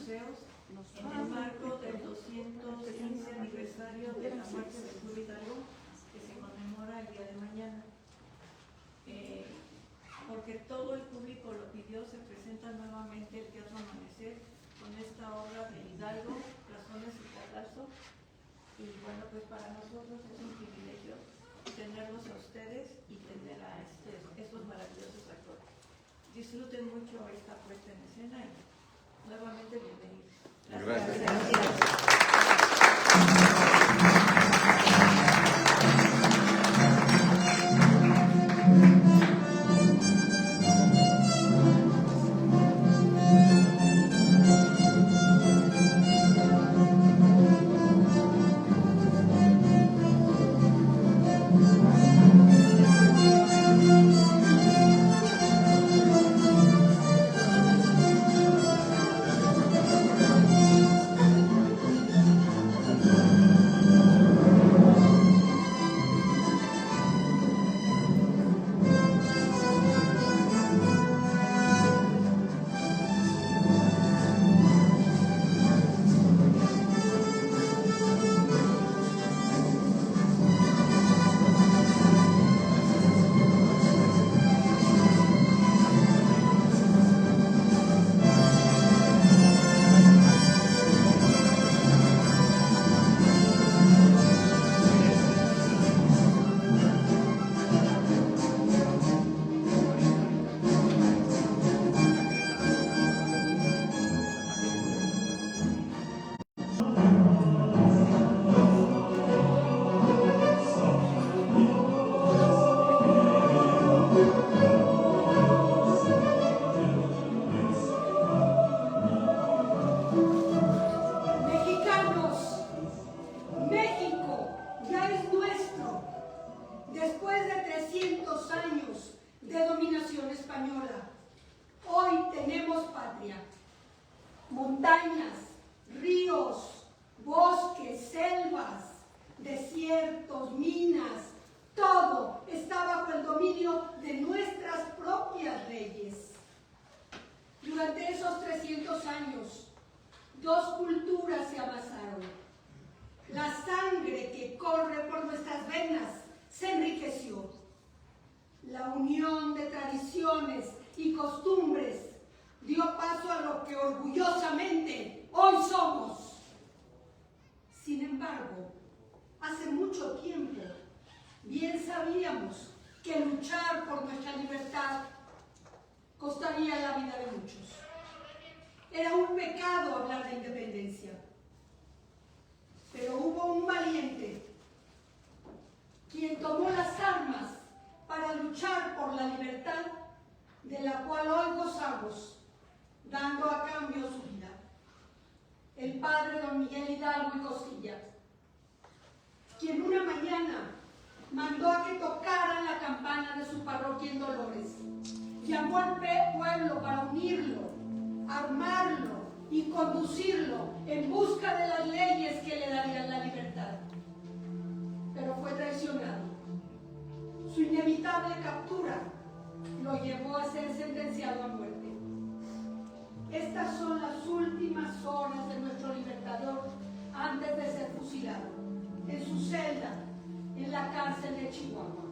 museos en el marco del 215 aniversario de la muerte del Club Hidalgo, que se conmemora el día de mañana. Porque todo el público lo pidió, se presenta nuevamente el Teatro Amanecer con esta obra de Hidalgo, Razones y Cadalso. Y bueno, pues para nosotros es un privilegio tenerlos a ustedes y tener a estos maravillosos actores. Disfruten mucho esta puesta en escena y nuevamente bienvenidos. Gracias. En busca de las leyes que le darían la libertad, pero fue traicionado. Su inevitable captura lo llevó a ser sentenciado a muerte. Estas son las últimas horas de nuestro libertador antes de ser fusilado, en su celda, en la cárcel de Chihuahua.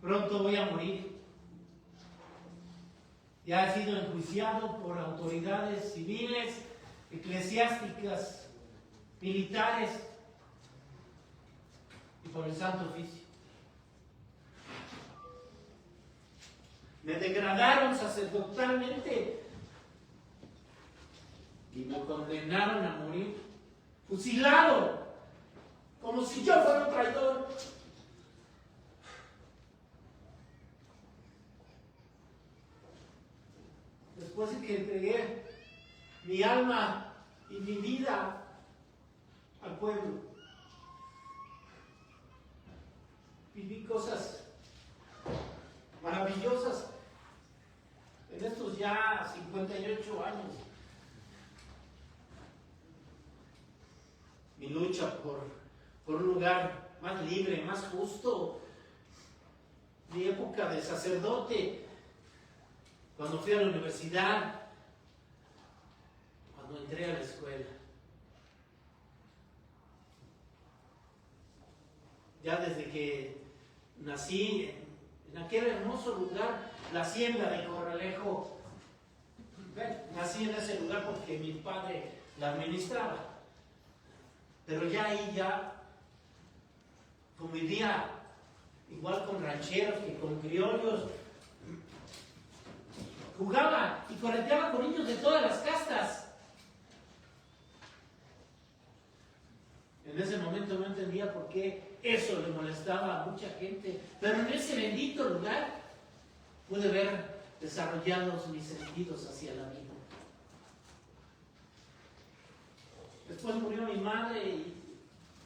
Pronto voy a morir. Ya he sido enjuiciado por autoridades civiles, eclesiásticas, militares y por el Santo Oficio. Me degradaron sacerdotalmente y me condenaron a morir fusilado, como si yo fuera un traidor. Después de que entregué mi alma y mi vida al pueblo, viví cosas maravillosas en estos ya 58 años. Mi lucha por un lugar más libre, más justo. Mi época de sacerdote, cuando fui a la universidad, cuando entré a la escuela. Ya desde que nací en aquel hermoso lugar, la hacienda de Corralejo, nací en ese lugar porque mi padre la administraba. Pero ya ahí convivía igual con rancheros que con criollos. Jugaba y correteaba con niños de todas las castas. En ese momento no entendía por qué eso le molestaba a mucha gente. Pero en ese bendito lugar pude ver desarrollados mis sentidos hacia la vida. Después murió mi madre y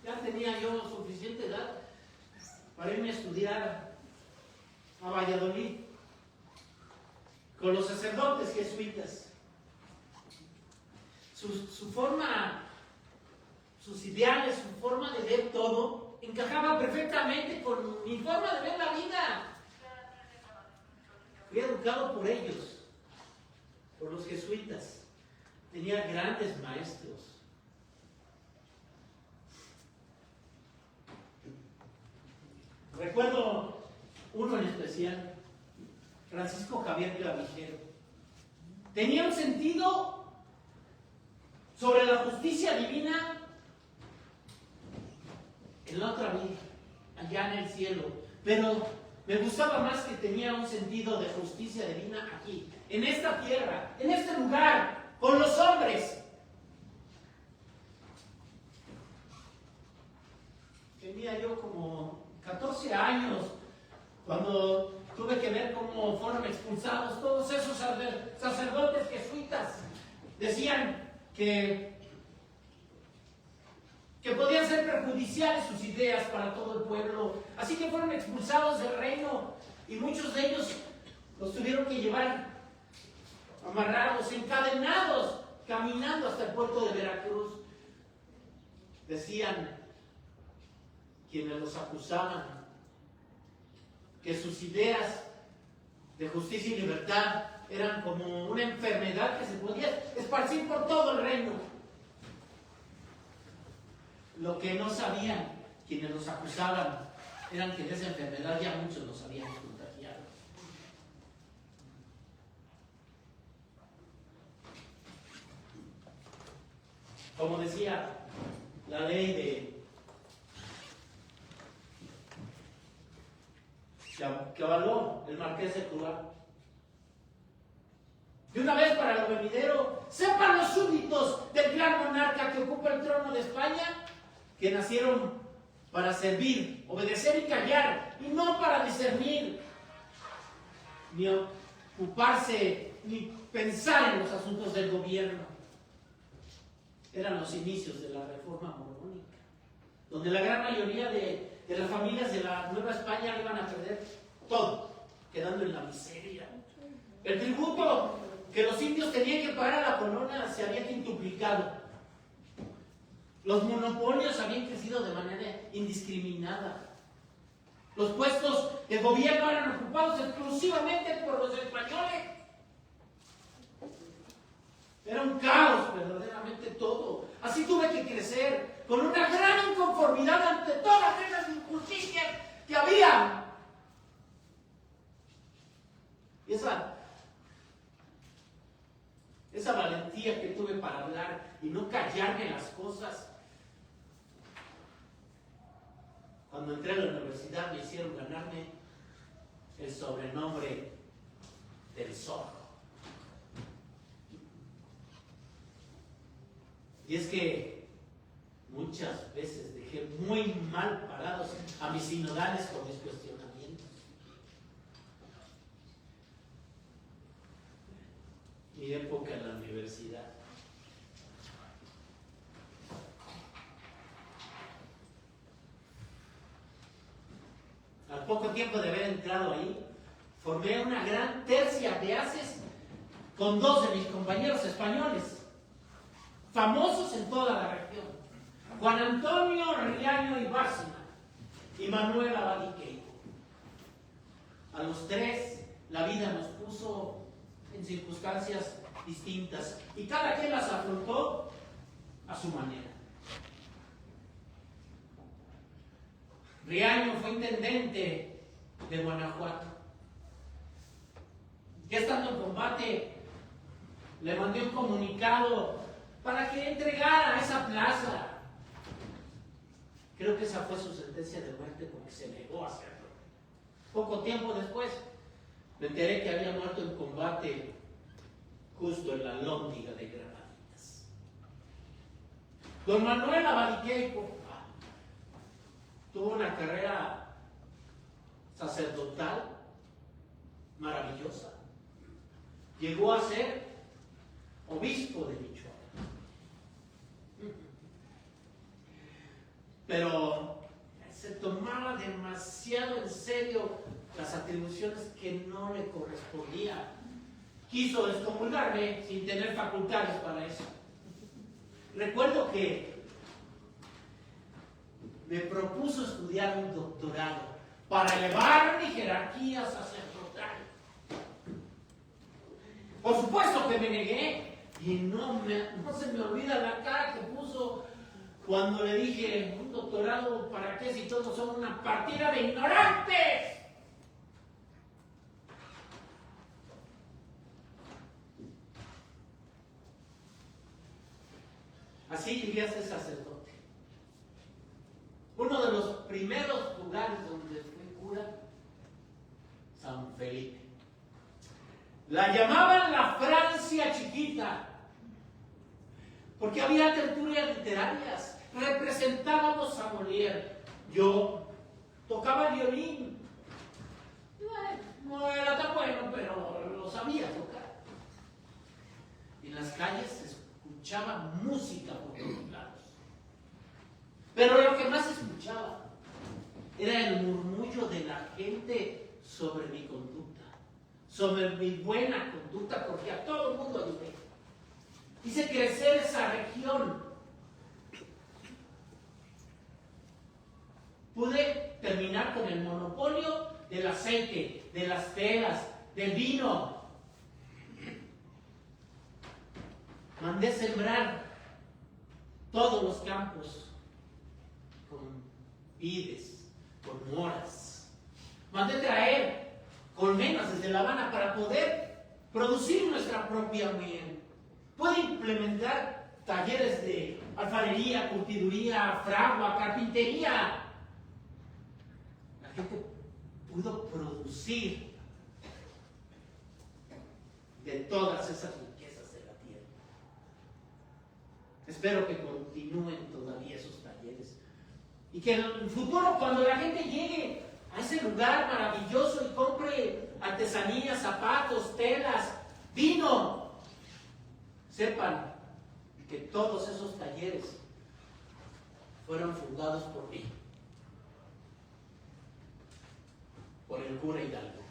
ya tenía yo suficiente edad para irme a estudiar a Valladolid con los sacerdotes jesuitas. Su forma, sus ideales, su forma de ver todo encajaba perfectamente con mi forma de ver la vida. Fui educado por ellos, por los jesuitas. Tenía grandes maestros. Recuerdo uno en especial, Francisco Javier Clavijero. Tenía un sentido sobre la justicia divina en la otra vida, allá en el cielo. Pero me gustaba más que tenía un sentido de justicia divina aquí, en esta tierra, en este lugar, con los hombres. Tenía yo como 14 años cuando tuve que ver cómo fueron expulsados todos esos sacerdotes jesuitas. Decían que podían ser perjudiciales sus ideas para todo el pueblo. Así que fueron expulsados del reino y muchos de ellos los tuvieron que llevar amarrados, encadenados, caminando hasta el puerto de Veracruz. Decían quienes los acusaban que sus ideas de justicia y libertad eran como una enfermedad que se podía esparcir por todo el reino. Lo que no sabían quienes los acusaban eran que de esa enfermedad ya muchos los habían contagiado. Como decía la ley que avaló el Marqués de Cuba, de una vez para lo venidero, sepan los súbditos del gran monarca que ocupa el trono de España, que nacieron para servir, obedecer y callar, y no para discernir, ni ocuparse, ni pensar en los asuntos del gobierno. Eran los inicios de la Reforma Mormónica, donde la gran mayoría de las familias de la Nueva España iban a perder todo, quedando en la miseria. El tributo que los indios tenían que pagar a la corona se había quintuplicado. Los monopolios habían crecido de manera indiscriminada. Los puestos de gobierno eran ocupados exclusivamente por los españoles. Era un caos verdaderamente todo. Así tuve que crecer con una gran inconformidad ante todas esas injusticias que había. Y esa valentía que tuve para hablar y no callarme las cosas. Cuando entré a la universidad me hicieron ganarme el sobrenombre del zorro. Y es que muchas veces dejé muy mal parados a mis sinodales con mis cuestionamientos. Mi época en la universidad. al poco tiempo de haber entrado ahí, formé una gran tercia de haces con dos de mis compañeros españoles, famosos en toda la región: Juan Antonio Riaño y Bárcena y Manuel Abadiqueiro. A los tres la vida nos puso en circunstancias distintas y cada quien las afrontó a su manera. Riaño fue intendente de Guanajuato. Ya estando en combate, le mandé un comunicado para que entregara esa plaza. Creo que esa fue su sentencia de muerte porque se negó a hacerlo. Poco tiempo después, me enteré que había muerto en combate justo en la Lóndiga de Granaditas. Don Manuel Abadiqueiro tuvo una carrera sacerdotal maravillosa. Llegó a ser obispo de Michoacán. Pero se tomaba demasiado en serio las atribuciones que no le correspondían. Quiso excomulgarme sin tener facultades para eso. Recuerdo que me propuso estudiar un doctorado para elevar mi jerarquía sacerdotal. Por supuesto que me negué y no se me olvida la cara que puso cuando le dije: ¿un doctorado para qué si todos son una partida de ignorantes? Así llegué a ser sacerdote. Uno de los primeros lugares donde fui cura, San Felipe. La llamaban la Francia chiquita, porque había tertulias literarias, representábamos a Molière. Yo tocaba el violín, no era tan bueno, pero lo sabía tocar. En las calles se escuchaba música por todos lados, pero lo que más escuchaba era el murmullo de la gente sobre mi conducta, sobre mi buena conducta, porque a todo el mundo ayudé. Hice crecer esa región. Pude terminar con el monopolio del aceite, de las telas, del vino. Mandé sembrar todos los campos con vides, con moras. Mandé traer colmenas desde La Habana para poder producir nuestra propia miel. Puede implementar talleres de alfarería, curtiduría, fragua, carpintería. La gente pudo producir de todas esas riquezas de la tierra. Espero que continúen todavía esos talleres y que en el futuro, cuando la gente llegue a ese lugar maravilloso y compre artesanías, zapatos, telas, vino, sepan que todos esos talleres fueron fundados por mí, por el cura Hidalgo,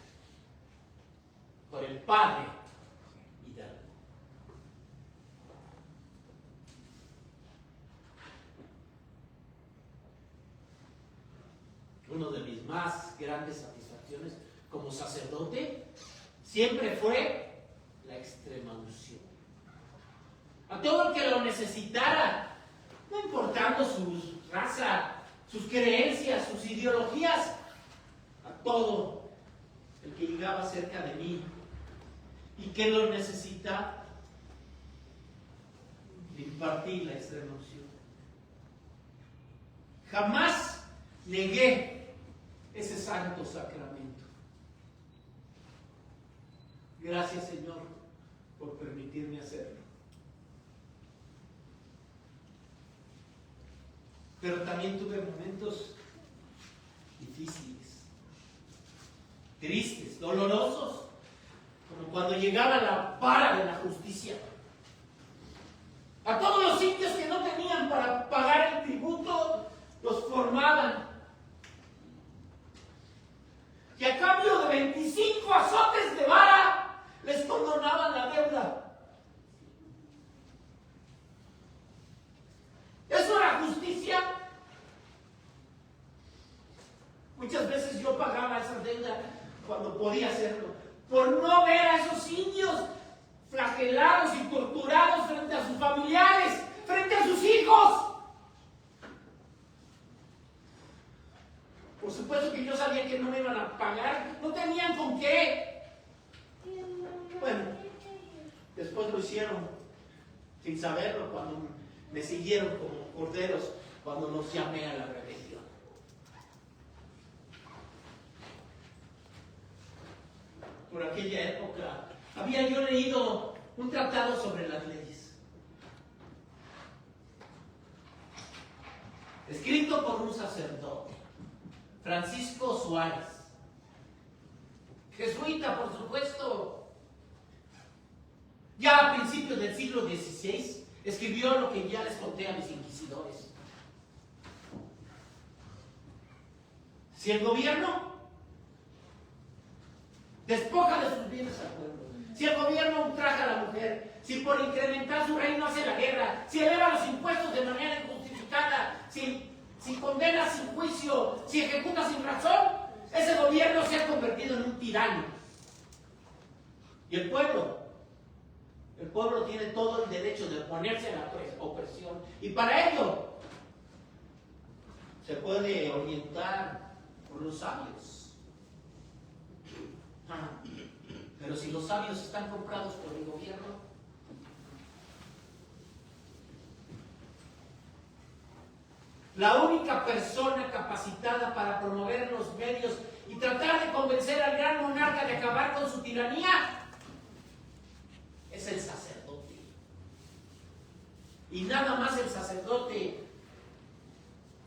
por el padre Hidalgo. Una de mis más grandes satisfacciones como sacerdote siempre fue la extrema unción. A todo el que lo necesitara, no importando su raza, sus creencias, sus ideologías, a todo el que llegaba cerca de mí y que lo necesitaba, impartí la extrema unción. Jamás negué ese santo sacramento. Gracias, Señor, por permitirme hacerlo. Pero también tuve momentos difíciles, tristes, dolorosos, como cuando llegaba la vara de la justicia. A todos los sitios que no tenían para pagar el tributo, los formaban. Muchas veces yo pagaba esa deuda cuando podía hacerlo, por no ver a esos indios flagelados y torturados frente a sus familiares, frente a sus hijos. Por supuesto que yo sabía que no me iban a pagar, no tenían con qué. Bueno, después lo hicieron sin saberlo, cuando me siguieron como corderos, cuando los llamé a la rebelión. Por aquella época había yo leído un tratado sobre las leyes, escrito por un sacerdote, Francisco Suárez, jesuita, por supuesto. Ya a principios del siglo XVI escribió lo que ya les conté a mis inquisidores. Si el gobierno despoja de sus bienes al pueblo, si el gobierno ultraja a la mujer, si por incrementar su reino hace la guerra, si eleva los impuestos de manera injustificada, si condena sin juicio, si ejecuta sin razón, ese gobierno se ha convertido en un tirano. Y el pueblo tiene todo el derecho de oponerse a la opresión. Y para ello se puede orientar por los sabios. Pero si los sabios están comprados por el gobierno, la única persona capacitada para promover los medios y tratar de convencer al gran monarca de acabar con su tiranía es el sacerdote. Y nada más el sacerdote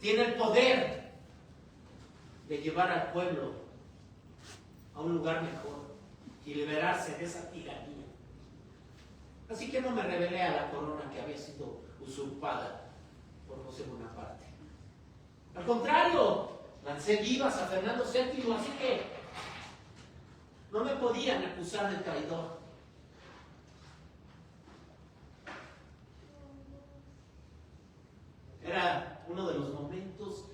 tiene el poder de llevar al pueblo a un lugar mejor y liberarse de esa tiranía. Así que no me rebelé a la corona que había sido usurpada por José Bonaparte. Al contrario, lancé vivas a Fernando VII, así que no me podían acusar de traidor. Era uno de los momentos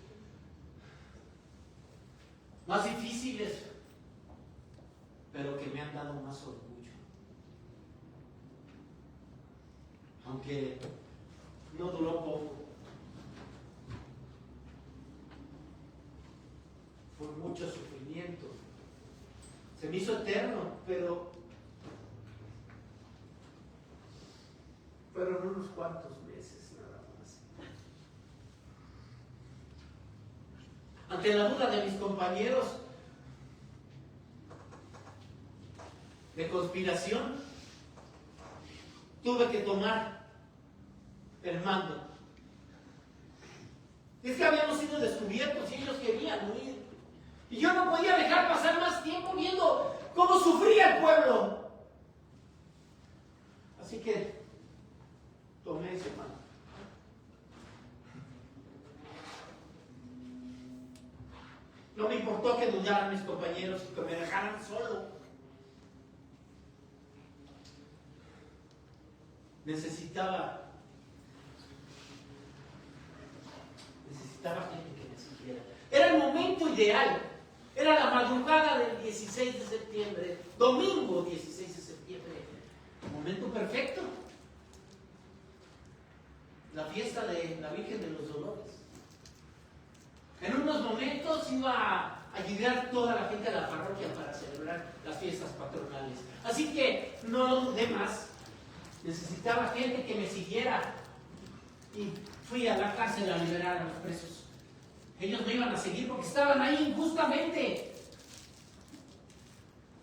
más difíciles, pero que me han dado más orgullo. Aunque no duró poco. Fue mucho sufrimiento. Se me hizo eterno, pero fueron unos cuantos meses nada más. Ante la duda de mis compañeros de conspiración, tuve que tomar el mando. Es que habíamos sido descubiertos y ellos querían huir. Y yo no podía dejar pasar más tiempo viendo cómo sufría el pueblo. Así que tomé ese mando. No me importó que dudaran mis compañeros y que me dejaran solo. Necesitaba gente que me siguiera. Era el momento ideal. Era la madrugada del 16 de septiembre, domingo 16 de septiembre. Momento perfecto. La fiesta de la Virgen de los Dolores. En unos momentos iba a llegar toda la gente a la parroquia para celebrar las fiestas patronales. Así que no dudé más. Necesitaba gente que me siguiera. Y fui a la cárcel a liberar a los presos. Ellos me iban a seguir porque estaban ahí injustamente.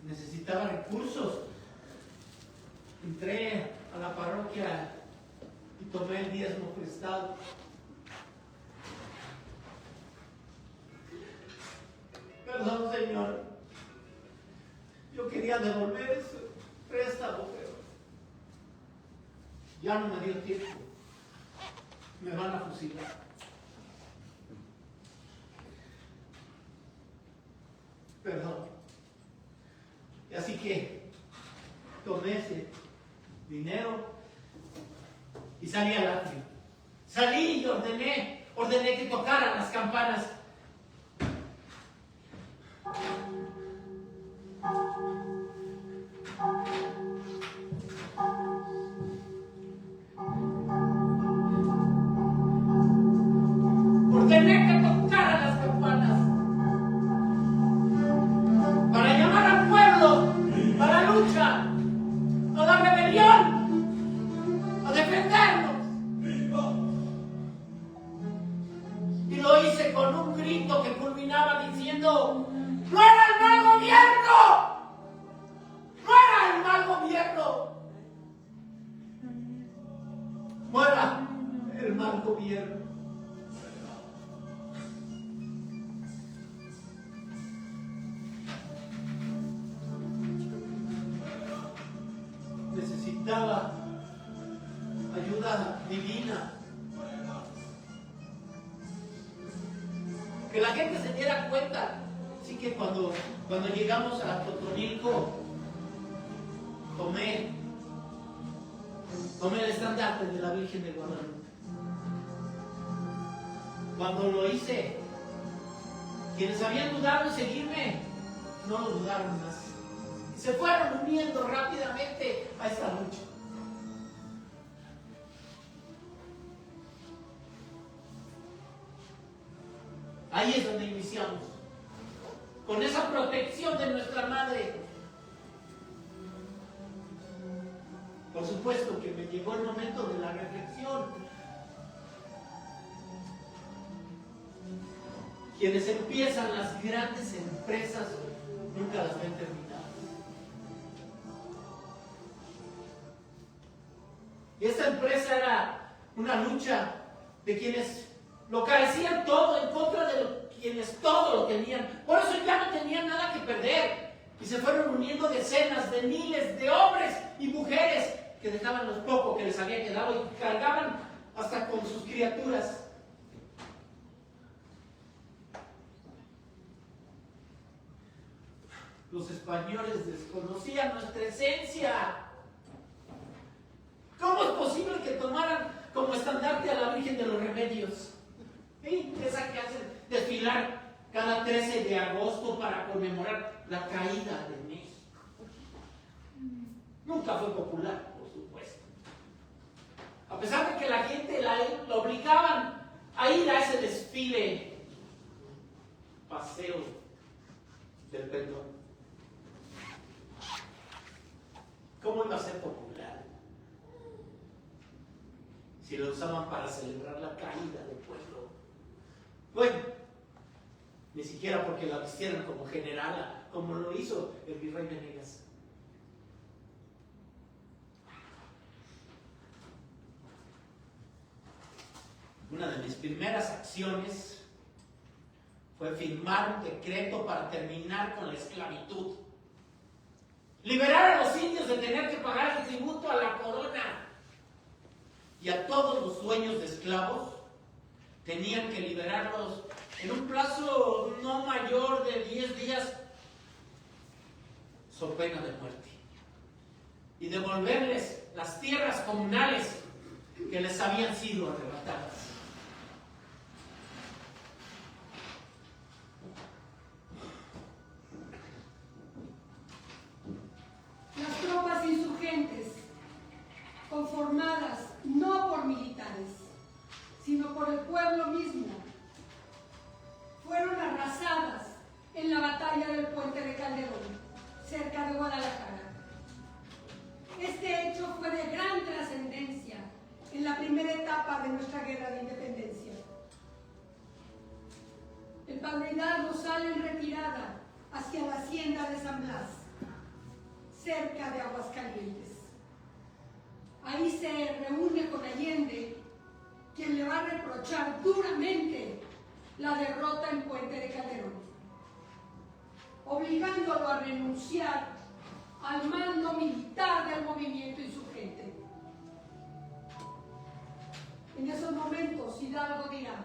Necesitaba recursos. Entré a la parroquia y tomé el diezmo prestado. Perdón, Señor. Yo quería devolver ese préstamo, pero ya no me dio tiempo. Me van a fusilar. Perdón. Y así que tomé ese dinero y salí al atrio. Salí y ordené que tocaran las campanas. ¡No era el mal gobierno! ¡No era el mal gobierno! ¡No era el mal gobierno! Necesitaba ayuda divina. Que la gente se diera cuenta. Así que cuando llegamos a Totonilco, tomé el estandarte de la Virgen de Guadalupe. Cuando lo hice, quienes habían dudado en seguirme, no lo dudaron más. Y se fueron uniendo rápidamente a esta lucha. Ahí es donde iniciamos, con esa protección de nuestra madre. Por supuesto que me llegó el momento de la reflexión. Quienes empiezan las grandes empresas nunca las ven terminadas. Y esta empresa era una lucha de quienes lo carecían todo, en contra de quienes todo lo tenían. Por eso ya no tenían nada que perder. Y se fueron uniendo decenas de miles de hombres y mujeres que dejaban lo poco que les había quedado y cargaban hasta con sus criaturas. Los españoles desconocían nuestra esencia. ¿Cómo es posible que tomaran como estandarte a la Virgen de los Remedios? ¿Sí? Esa que hacen desfilar cada 13 de agosto para conmemorar la caída de México. Nunca fue popular, por supuesto. A pesar de que la gente la obligaban a ir a ese desfile, paseo del perdón. ¿Cómo iba a ser popular si lo usaban para celebrar la caída del pueblo? Bueno, ni siquiera porque la vistieran como generala, como lo hizo el virrey Venegas. Una de mis primeras acciones fue firmar un decreto para terminar con la esclavitud. Liberar a los indios de tener que pagar el tributo a la corona. Y a todos los dueños de esclavos tenían que liberarlos en un plazo no mayor de 10 días, so pena de muerte. Y devolverles las tierras comunales que les habían sido arrebatadas. Las tropas insurgentes, conformadas no por militares, sino por el pueblo mismo, fueron arrasadas en la batalla del Puente de Calderón, cerca de Guadalajara. Este hecho fue de gran trascendencia en la primera etapa de nuestra guerra de independencia. El padre Hidalgo sale en retirada hacia la hacienda de San Blas, cerca de Aguascalientes. Ahí se reúne con Allende, quien le va a reprochar duramente la derrota en Puente de Calderón, obligándolo a renunciar al mando militar del movimiento insurgente. En esos momentos Hidalgo dirá: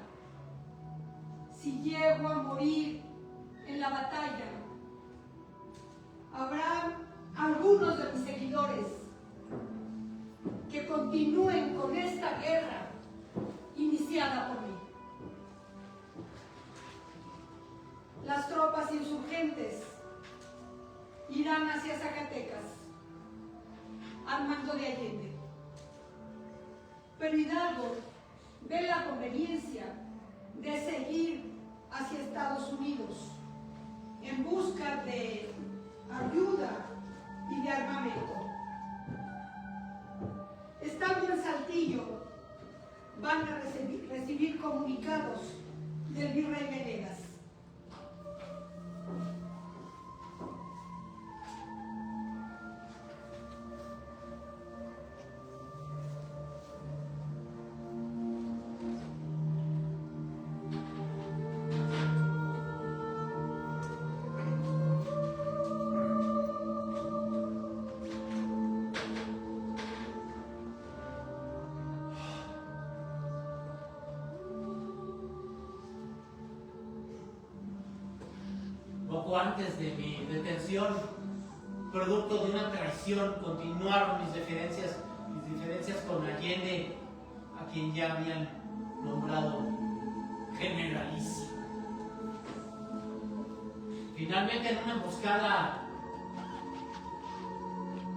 si llego a morir en la batalla, habrá algunos de mis seguidores que continúen con esta guerra iniciada por mí. Las tropas insurgentes irán hacia Zacatecas al mando de Allende. Pero Hidalgo ve la conveniencia de seguir hacia Estados Unidos en busca de ayuda y de armamento. Estando en Saltillo, van a recibir comunicados del virrey Venegas. Poco antes de mi detención, producto de una traición, continuaron mis diferencias con Allende, a quien ya habían nombrado generalísimo. Finalmente, en una emboscada,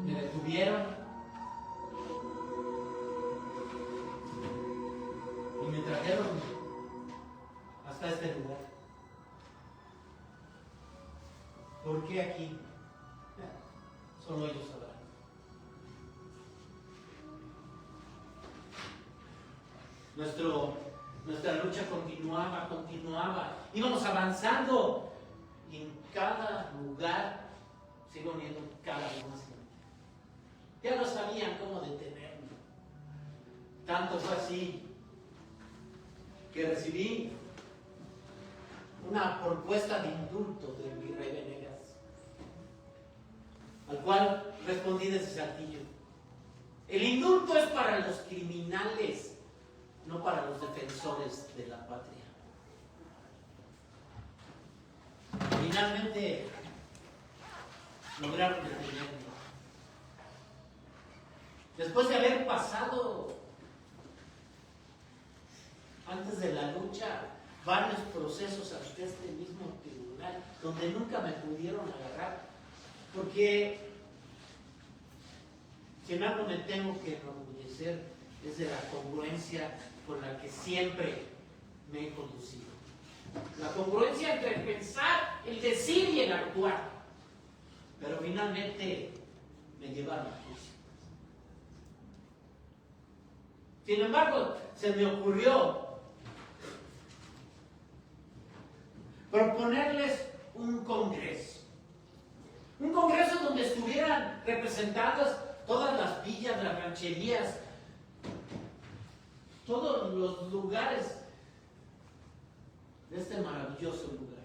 me detuvieron y me trajeron hasta este lugar. ¿Por qué aquí? Solo ellos sabrán. Nuestra lucha continuaba. Íbamos avanzando y en cada lugar se iba uniendo cada vez más gente. Ya no sabían cómo detenerme. Tanto fue así que recibí una propuesta de indulto del virrey Venegas, al cual respondí desde Saltillo. El indulto es para los criminales, no para los defensores de la patria. Finalmente lograron detenerme. Después de haber pasado, antes de la lucha, varios procesos ante este mismo tribunal, donde nunca me pudieron agarrar, porque si en algo me tengo que enorgullecer es de la congruencia con la que siempre me he conducido. La congruencia entre el pensar, el decir y el actuar. Pero finalmente me llevaron a juicio. Sin embargo, se me ocurrió proponerles un congreso donde estuvieran representadas todas las villas, las rancherías, todos los lugares de este maravilloso lugar.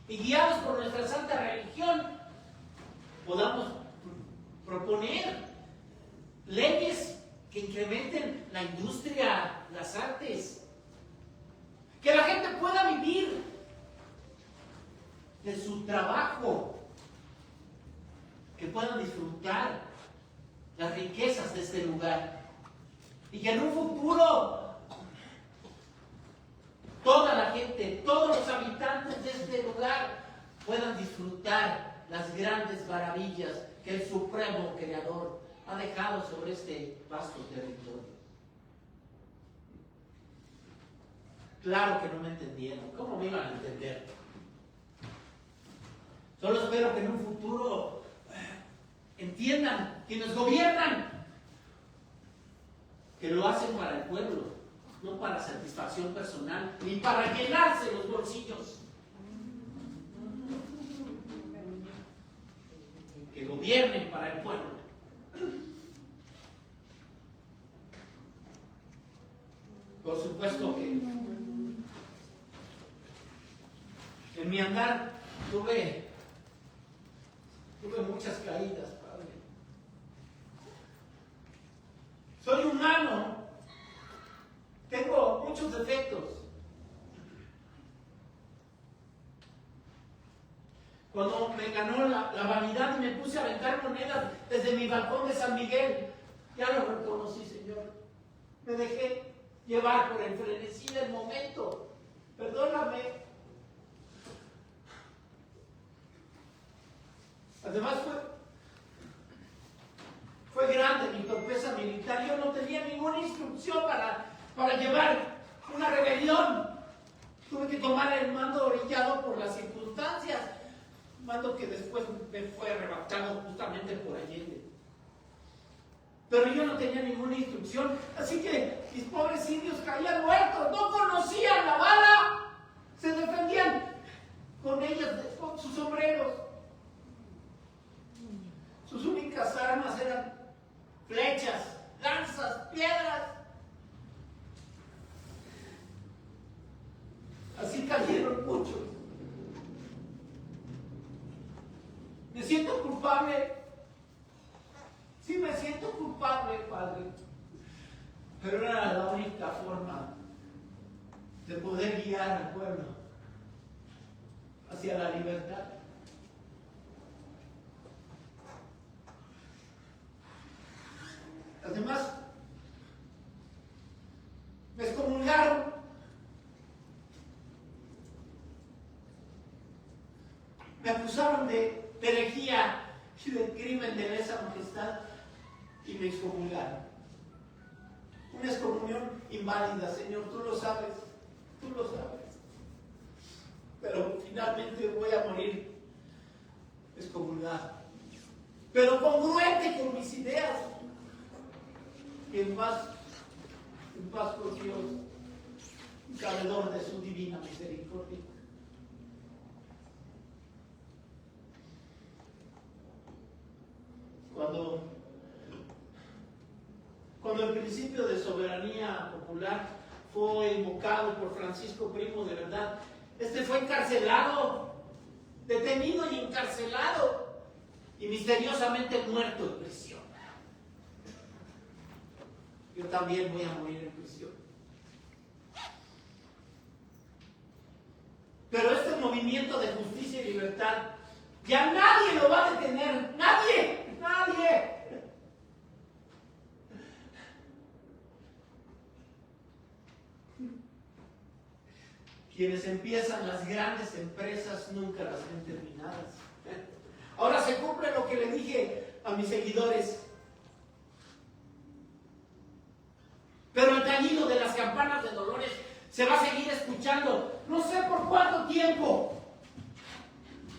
Y guiados por nuestra santa religión, podamos proponer leyes que incrementen la industria, las artes, que la gente pueda vivir de su trabajo, que puedan disfrutar las riquezas de este lugar y que en un futuro toda la gente, todos los habitantes de este lugar puedan disfrutar las grandes maravillas que el Supremo Creador ha dejado sobre este vasto territorio. Claro que no me entendieron. ¿Cómo me iban a entender? Solo espero que en un futuro entiendan quienes gobiernan que lo hacen para el pueblo, no para satisfacción personal, ni para llenarse los bolsillos. Que gobiernen para el pueblo. Por supuesto que en mi andar tuve muchas caídas, Padre. Soy humano, tengo muchos defectos. Cuando me ganó la vanidad y me puse a aventar monedas desde mi balcón de San Miguel, ya lo reconocí, Señor. Me dejé llevar por el frenesí del momento. Perdóname. Además fue grande mi torpeza militar. Yo no tenía ninguna instrucción para llevar una rebelión. Tuve que tomar el mando orillado por las circunstancias. Mando que después me fue arrebatado justamente por Allende. Pero yo no tenía ninguna instrucción, así que mis pobres indios caían muertos, no conocían la bala, se defendían con ellas, con sus sombreros. Sus únicas armas eran flechas, lanzas, piedras. Así cayeron muchos. Me siento culpable. Sí, me siento culpable, Padre. Pero era la única forma de poder guiar al pueblo. Así hacia la libertad. Además, me excomulgaron. Me acusaron de herejía y de crimen de lesa majestad y me excomulgaron. Una excomunión inválida, Señor, tú lo sabes, tú lo sabes. Pero finalmente voy a morir excomulgado. Pero congruente con mis ideas. Y en paz con Dios, sabedor de su divina misericordia. Cuando el principio de soberanía popular fue invocado por Francisco Primo de Verdad, este fue encarcelado, detenido y encarcelado, y misteriosamente muerto en prisión. Yo también voy a morir en prisión. Pero este movimiento de justicia y libertad, ya nadie lo va a detener. ¡Nadie! ¡Nadie! Quienes empiezan las grandes empresas nunca las ven terminadas. Ahora se cumple lo que le dije a mis seguidores. Pero el tañido de las campanas de dolores se va a seguir escuchando, no sé por cuánto tiempo,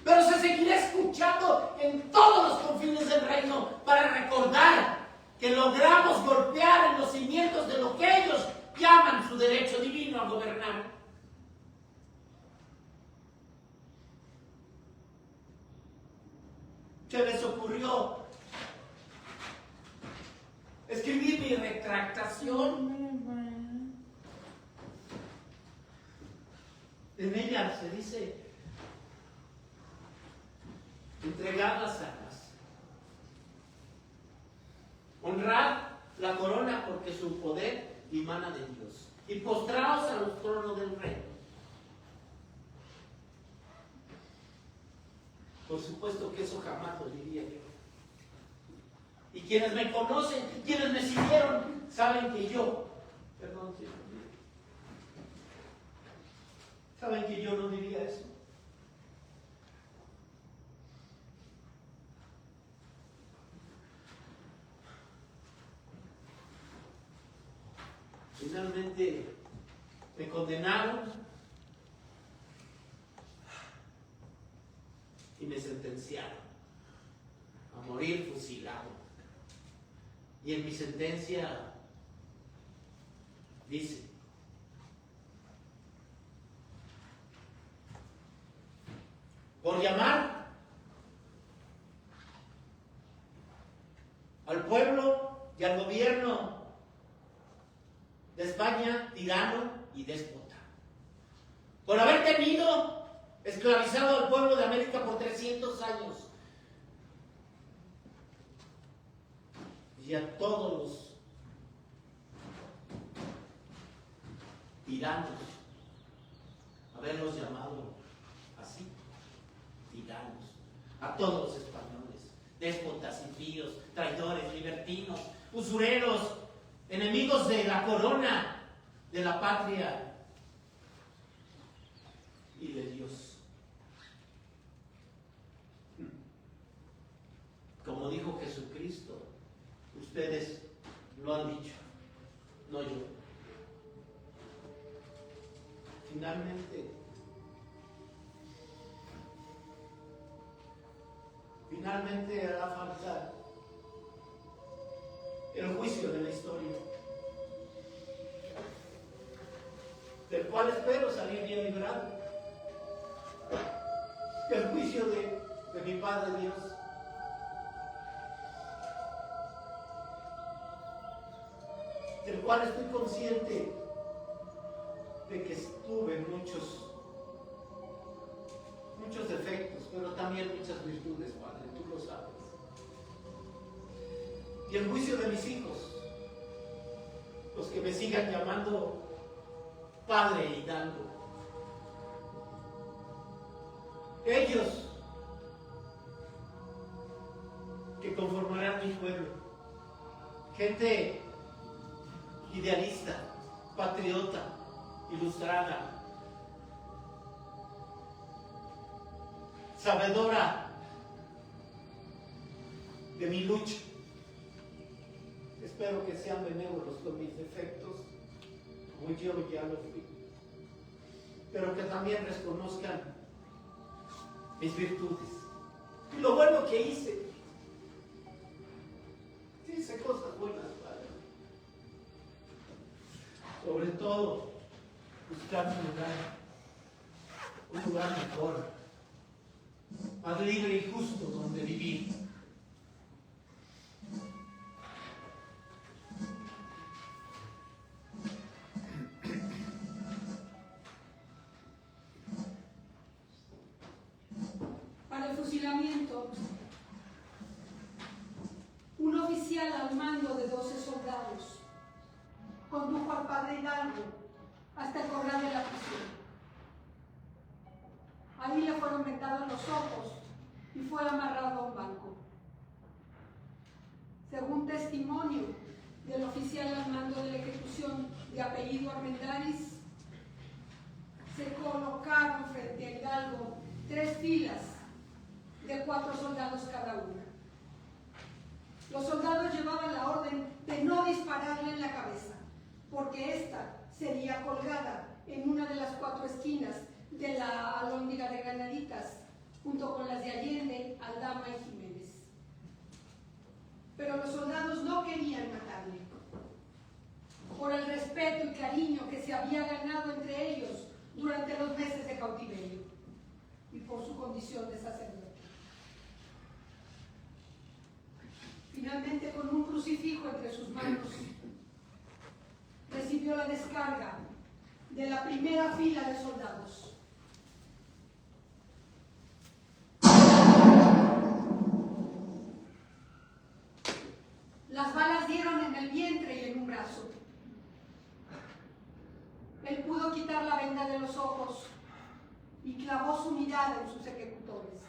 pero se seguirá escuchando en todos los confines del reino para recordar que logramos golpear en los cimientos de lo que ellos llaman su derecho divino a gobernar. Se les ocurrió escribir mi retractación. En ella se dice: entregad las armas, honrad la corona porque su poder dimana de Dios, y postraos a los tronos del reino. Por supuesto que eso jamás lo diría yo. Y quienes me conocen, quienes me siguieron, saben que yo, saben que yo no diría eso. Finalmente me condenaron y me sentenciaron a morir fusilado. Y en mi sentencia dice: por llamar al pueblo y al gobierno de España tirano y déspota, por haber tenido esclavizado al pueblo de América por 300 años, y a todos los tiranos haberlos llamado así, tiranos, a todos los españoles, déspotas, impíos, traidores, libertinos, usureros, enemigos de la corona, de la patria y de Dios. Como dijo Jesucristo, ustedes lo han dicho, no yo. Finalmente hará falta el juicio de la historia, del cual espero salir bien librado. El juicio de mi Padre Dios. Del cual estoy consciente de que tuve muchos defectos, pero también muchas virtudes, Padre, tú lo sabes. Y el juicio de mis hijos, los que me sigan llamando Padre Hidalgo. ellos que conformarán mi pueblo. Gente idealista, patriota, ilustrada, sabedora de mi lucha. Espero que sean benévolos con mis defectos, como yo ya lo fui, pero que también reconozcan mis virtudes y lo bueno que hice. Hice cosas buenas, Padre. Sobre todo, buscar un lugar mejor, más libre y justo donde vivir. Para el fusilamiento, un oficial al mando de 12 soldados condujo al padre Hidalgo hasta el corral de la prisión. Ahí le fueron vendados los ojos y fue amarrado a un banco. Según testimonio del oficial al mando de la ejecución de apellido Armendáriz, se colocaron frente a Hidalgo 3 filas de 4 soldados cada una. Los soldados llevaban la orden de no dispararle en la cabeza, porque ésta sería colgada en una de las 4 esquinas de la alhóndiga de Granaditas, junto con las de Allende, Aldama y Jiménez. Pero los soldados no querían matarle, por el respeto y cariño que se había ganado entre ellos durante los meses de cautiverio y por su condición de sacerdote. Finalmente, con un crucifijo entre sus manos, recibió la descarga de la primera fila de soldados. Las balas dieron en el vientre y en un brazo. Él pudo quitar la venda de los ojos y clavó su mirada en sus ejecutores.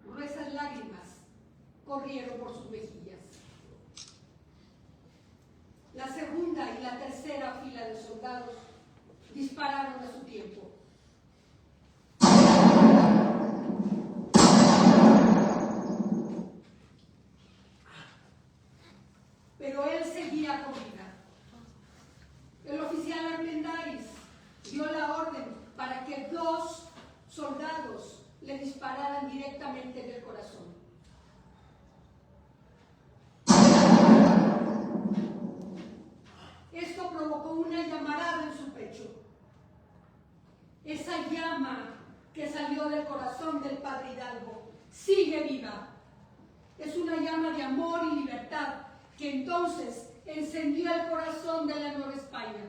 Gruesas lágrimas corrieron por sus mejillas. La segunda y la tercera fila de soldados dispararon a su tiempo. Pero él seguía con vida. El oficial Armendáriz dio la orden para que 2 soldados le dispararan directamente en el corazón. Esto provocó una llamarada en su pecho. Esa llama que salió del corazón del padre Hidalgo sigue viva. Es una llama de amor y libertad que entonces encendió el corazón de la Nueva España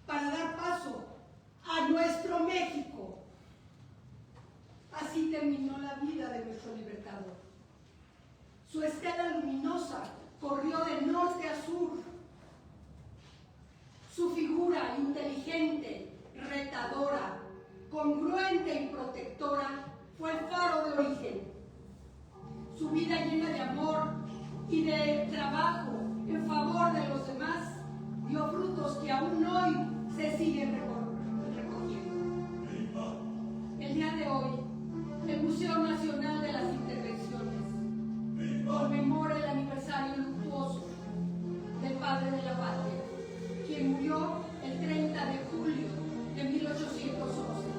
para dar paso a nuestro México. Así terminó la vida de nuestro libertador. Su estela luminosa corrió de norte a sur. Su figura inteligente, retadora, congruente y protectora fue el faro de origen. Su vida llena de amor y de trabajo en favor de los demás dio frutos que aún hoy se siguen recogiendo. El día de hoy, el Museo Nacional de las Intervenciones conmemora el aniversario luctuoso del padre de la patria, quien murió el 30 de julio de 1811.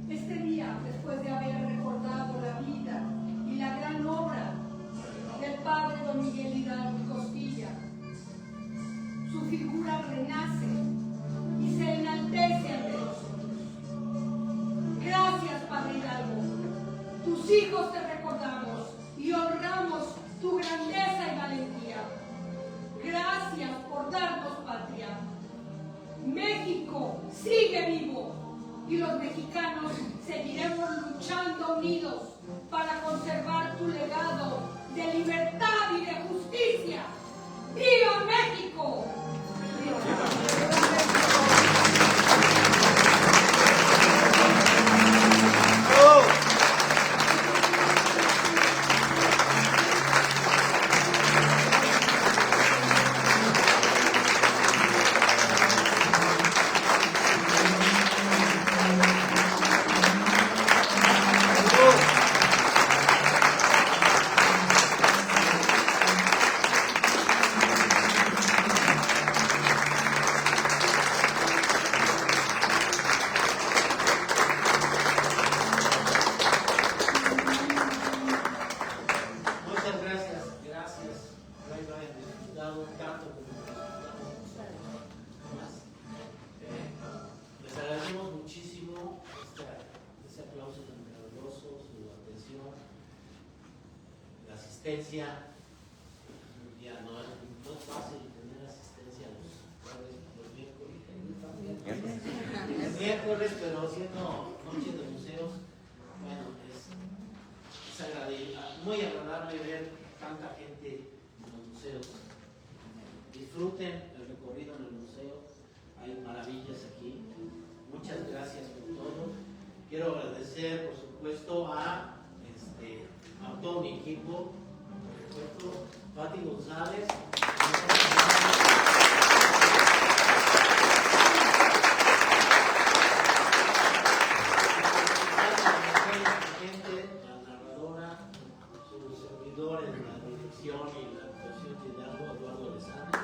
Este día, después de haber recordado la vida y la gran obra del padre don Miguel Hidalgo y Costilla, su figura renace y se enaltece ante nosotros. Gracias, padre Hidalgo. Tus hijos te recordamos y honramos tu grandeza y valentía. Gracias por darnos patria. México sigue vivo y los mexicanos seguiremos luchando unidos para conservar tu legado de libertad y de justicia. ¡Viva México! ¡Viva México! asistencia. Ya no es fácil tener asistencia los jueves, los miércoles, pero siendo noche de museos, bueno, es muy agradable ver tanta gente en los museos. Disfruten el recorrido en el museo, hay maravillas aquí. Muchas gracias por todo. Quiero agradecer, por supuesto, a todo mi equipo, por supuesto, Pati González. La narradora, su servidor en la dirección y la actuación de Eduardo Alessandro.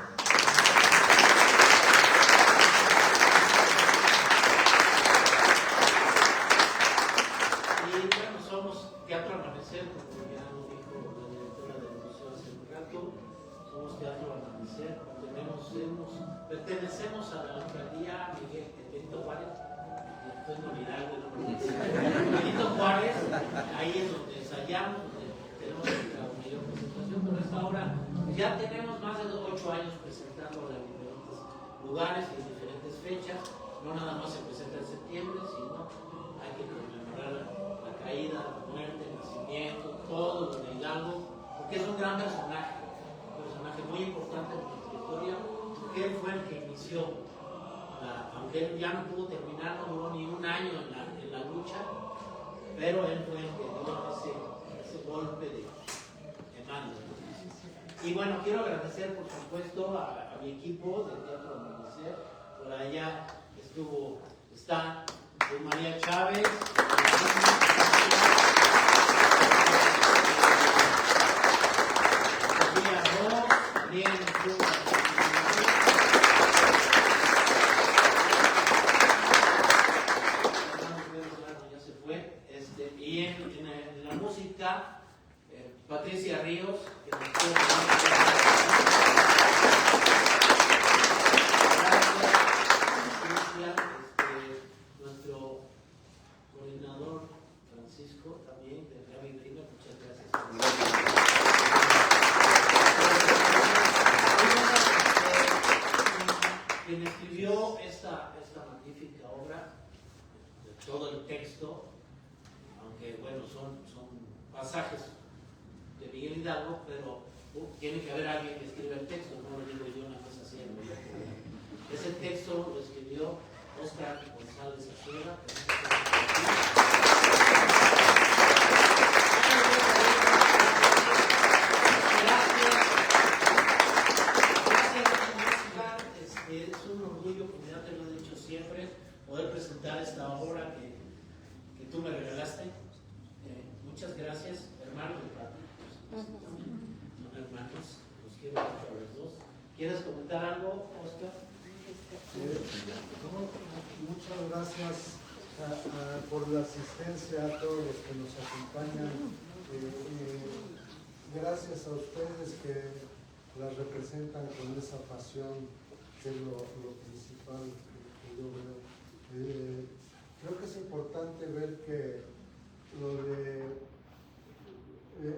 Y bueno, somos Teatro Amanecer, como ya lo dijo la directora del museo hace un rato. Somos Teatro Amanecer, pertenecemos a la alcaldía Benito Juárez. Estoy en Hidalgo, Benito Juárez, ahí es donde ensayamos, donde tenemos la mayor presentación, pero hasta ahora ya tenemos más de 8 años presentando en diferentes lugares y en diferentes fechas. No nada más se presenta en septiembre, sino hay que conmemorar la caída, la muerte, el nacimiento, todo lo de Hidalgo, porque es un gran personaje muy importante en nuestra historia, porque él fue el que inició. Aunque él ya no pudo terminar, no duró ni un año en la lucha, pero él fue el que dio ese golpe de mando. Y bueno, quiero agradecer, por supuesto, a mi equipo de Teatro Amanecer. Por allá está María Chávez, Sofía Ross, también y en la música, Patricia Ríos, que nos nuestro coordinador Francisco también de Gaby Brina, muchas gracias. Quien escribió esta magnífica obra, todo el texto, aunque bueno, son pasajes de Miguel Hidalgo, pero tiene que haber alguien que escriba el texto, no lo digo yo, nada más así. Ese texto lo escribió Oscar González Azuela. Es un orgullo, como ya te lo he dicho siempre, poder presentar esta obra que tú me regalaste. Muchas gracias, hermanos de Pati. Hermanos, los quiero mucho a los dos. ¿Quieres comentar algo, Oscar? Muchas gracias por la asistencia a todos los que nos acompañan. Gracias a ustedes que las representan con esa pasión, que es lo principal que yo veo. Creo que es importante ver que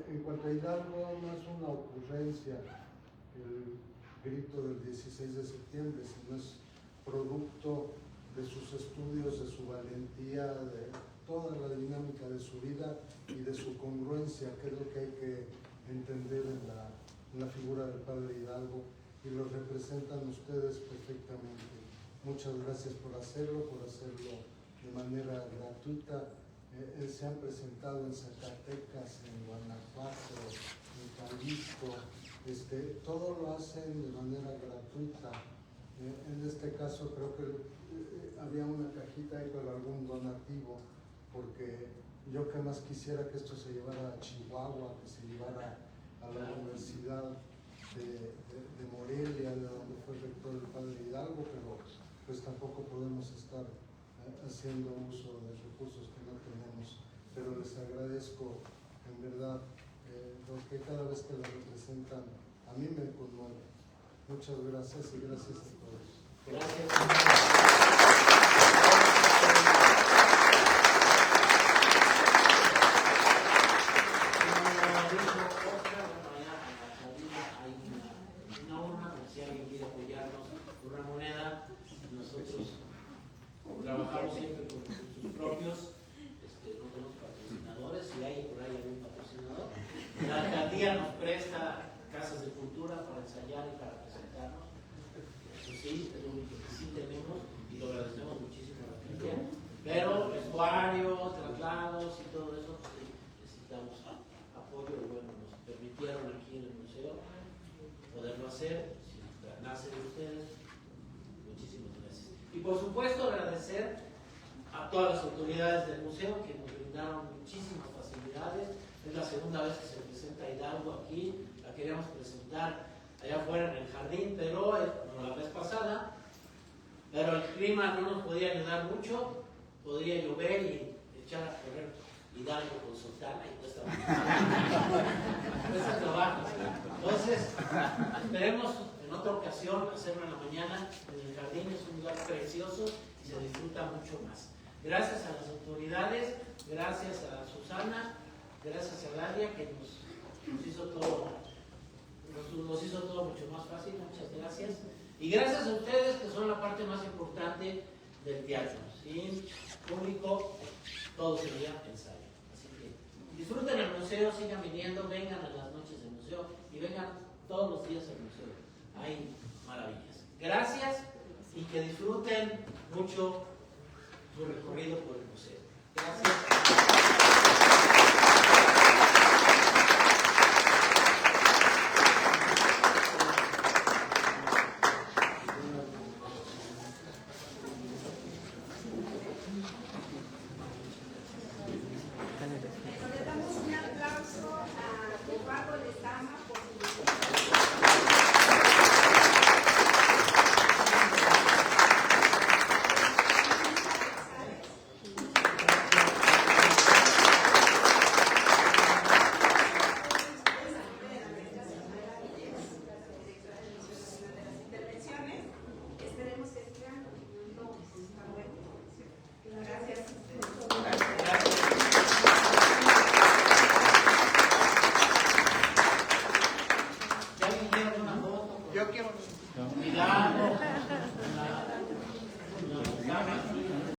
en cuanto a Hidalgo no es una ocurrencia el grito del 16 de septiembre, sino es producto de sus estudios, de su valentía, de toda la dinámica de su vida y de su congruencia, que es lo que hay que entender en la figura del padre Hidalgo, y lo representan ustedes perfectamente. Muchas gracias por hacerlo de manera gratuita. Se han presentado en Zacatecas, en Guanajuato, en Jalisco, todo lo hacen de manera gratuita. En este caso creo que había una cajita ahí con algún donativo, porque yo que más quisiera que esto se llevara a Chihuahua, que se llevara a la Universidad de Morelia, de donde fue rector el padre Hidalgo, pero pues tampoco podemos estar haciendo uso de recursos que no tenemos. Pero les agradezco en verdad, porque cada vez que la representan a mí me conmueve. Muchas gracias y gracias a todos. Gracias. alcaldía nos presta casas de cultura para ensayar y para presentarnos. Eso sí, es lo único que sí tenemos y lo agradecemos muchísimo a la alcaldía. Pero vestuario, traslados y todo eso, pues, sí, necesitamos apoyo y bueno, nos permitieron aquí en el museo poderlo hacer. Si nace de ustedes, muchísimas gracias. Y por supuesto agradecer a todas las autoridades del museo que nos brindaron muchísimas facilidades. Es la segunda vez que se presenta Hidalgo aquí, la queríamos presentar allá afuera en el jardín, pero como la vez pasada, pero el clima no nos podía ayudar mucho, podría llover y echar a correr Hidalgo con Sultana y cuesta trabajo. Entonces, esperemos en otra ocasión hacerlo en la mañana en el jardín, es un lugar precioso y se disfruta mucho más. Gracias a las autoridades, gracias a Susana, gracias a Dalia que nos hizo todo mucho más fácil, muchas gracias. Y gracias a ustedes que son la parte más importante del teatro. Sin público todo sería ensayo. Así que disfruten el museo, sigan viniendo, vengan a las noches del museo y vengan todos los días al museo. Hay maravillas. Gracias y que disfruten mucho su recorrido por el museo.